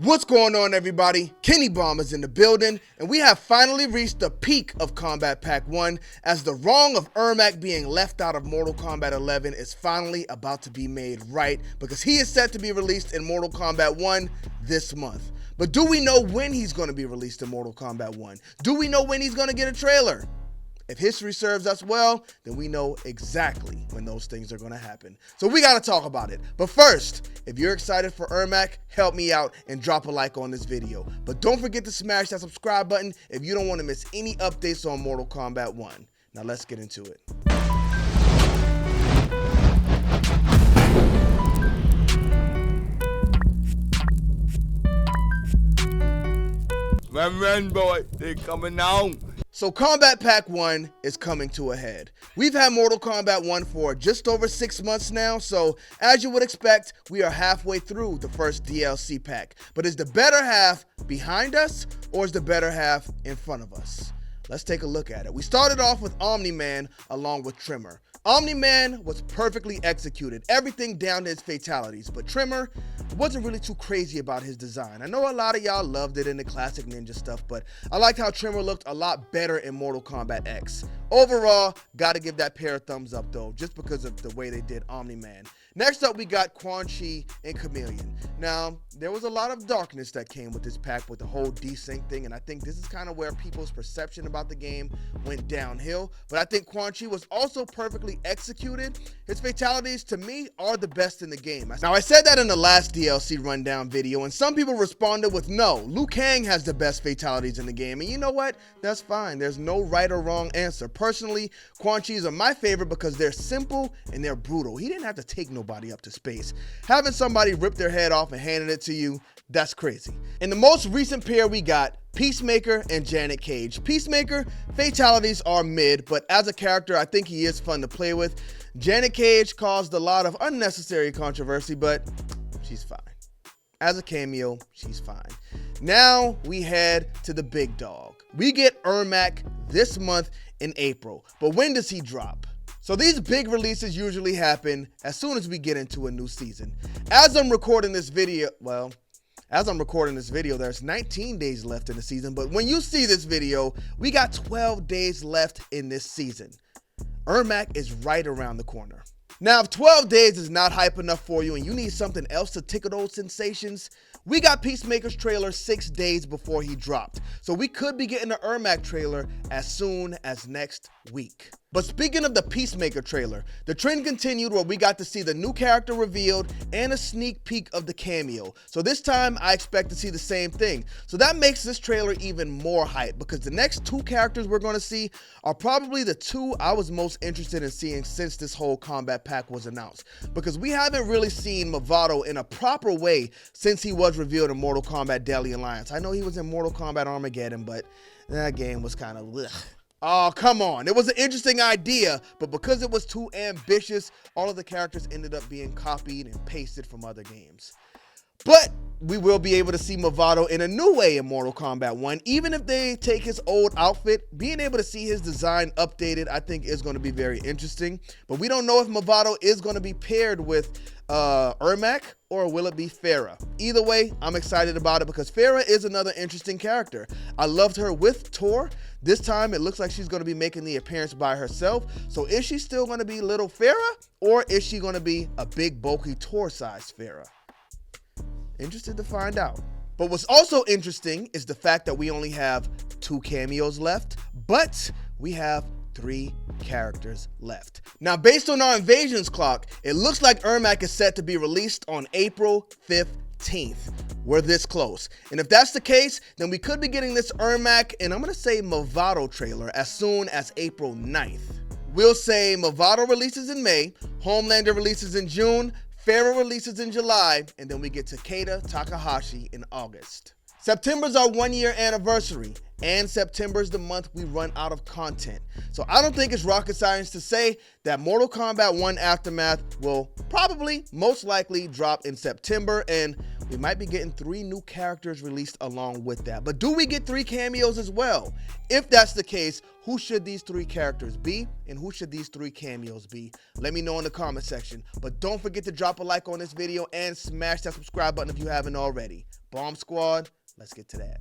What's going on, everybody? Kennybomb is in the building, and we have finally reached the peak of Kombat Pack 1 as the wrong of Ermac being left out of Mortal Kombat 11 is finally about to be made right because he is set to be released in Mortal Kombat 1 this month. But do we know when he's going to be released in Mortal Kombat 1? Do we know when he's going to get a trailer? If history serves us well, then we know exactly when those things are going to happen. So we got to talk about it. But first, if you're excited for Ermac, help me out and drop a like on this video. But don't forget to smash that subscribe button if you don't want to miss any updates on Mortal Kombat 1. Now let's get into it. Run, boy, they coming on. So Kombat Pack 1 is coming to a head. We've had Mortal Kombat 1 for just over 6 months now, so as you would expect, we are halfway through the first DLC pack. But is the better half behind us, or is the better half in front of us? Let's take a look at it. We started off with Omni-Man along with Tremor. Omni-Man was perfectly executed, everything down to his fatalities, but Tremor wasn't really too crazy about his design. I know a lot of y'all loved it in the classic ninja stuff, but I liked how Tremor looked a lot better in Mortal Kombat X. Overall, gotta give that pair a thumbs up though, just because of the way they did Omni-Man. Next up, we got Quan Chi and Chameleon. Now, there was a lot of darkness that came with this pack with the whole desync thing, and I think this is kind of where people's perception about the game went downhill. But I think Quan Chi was also perfectly executed. His fatalities, to me, are the best in the game. Now, I said that in the last DLC rundown video, and some people responded with, no, Liu Kang has the best fatalities in the game. And you know what? That's fine. There's no right or wrong answer. Personally, Quan Chi's are my favorite because they're simple and they're brutal. He didn't have to take nobody up to space. Having somebody rip their head off and handing it to you, that's crazy. In the most recent pair, we got Peacemaker and Janet Cage. Peacemaker, fatalities are mid, but as a character, I think he is fun to play with. Janet Cage caused a lot of unnecessary controversy, but she's fine. As a cameo, she's fine. Now we head to the big dog. We get Ermac this month in April, but when does he drop? So these big releases usually happen as soon as we get into a new season. As I'm recording this video, there's 19 days left in the season, but when you see this video, we got 12 days left in this season. Ermac is right around the corner. Now, if 12 days is not hype enough for you and you need something else to tickle those sensations, we got Peacemaker's trailer 6 days before he dropped. So we could be getting the Ermac trailer as soon as next week. But speaking of the Peacemaker trailer, the trend continued where we got to see the new character revealed and a sneak peek of the cameo. So this time I expect to see the same thing. So that makes this trailer even more hype because the next two characters we're going to see are probably the two I was most interested in seeing since this whole Kombat Pack was announced. Because we haven't really seen Movado in a proper way since he was revealed in Mortal Kombat Deadly Alliance. I know he was in Mortal Kombat Armageddon, but that game was kind of ugh. Oh, come on. It was an interesting idea, but because it was too ambitious, all of the characters ended up being copied and pasted from other games. But we will be able to see Movado in a new way in Mortal Kombat 1. Even if they take his old outfit, being able to see his design updated, I think is going to be very interesting. But we don't know if Movado is going to be paired with Ermac or will it be Farah. Either way, I'm excited about it because Farah is another interesting character. I loved her with Tor. This time it looks like she's going to be making the appearance by herself. So is she still going to be little Farah or is she going to be a big bulky Tor-sized Farah? Interested to find out. But what's also interesting is the fact that we only have 2 cameos left, but we have 3 characters left. Now, based on our invasions clock, it looks like Ermac is set to be released on April 15th. We're this close. And if that's the case, then we could be getting this Ermac, and I'm going to say Movado trailer as soon as April 9th. We'll say Movado releases in May, Homelander releases in June, Farah releases in July, and then we get Takeda Takahashi in August. September's our 1-year anniversary, and September is the month we run out of content. So I don't think it's rocket science to say that Mortal Kombat 1 Aftermath will probably, most likely, drop in September, and we might be getting 3 new characters released along with that. But do we get 3 cameos as well? If that's the case, who should these 3 characters be, and who should these 3 cameos be? Let me know in the comment section. But don't forget to drop a like on this video and smash that subscribe button if you haven't already. Bomb Squad, let's get to that.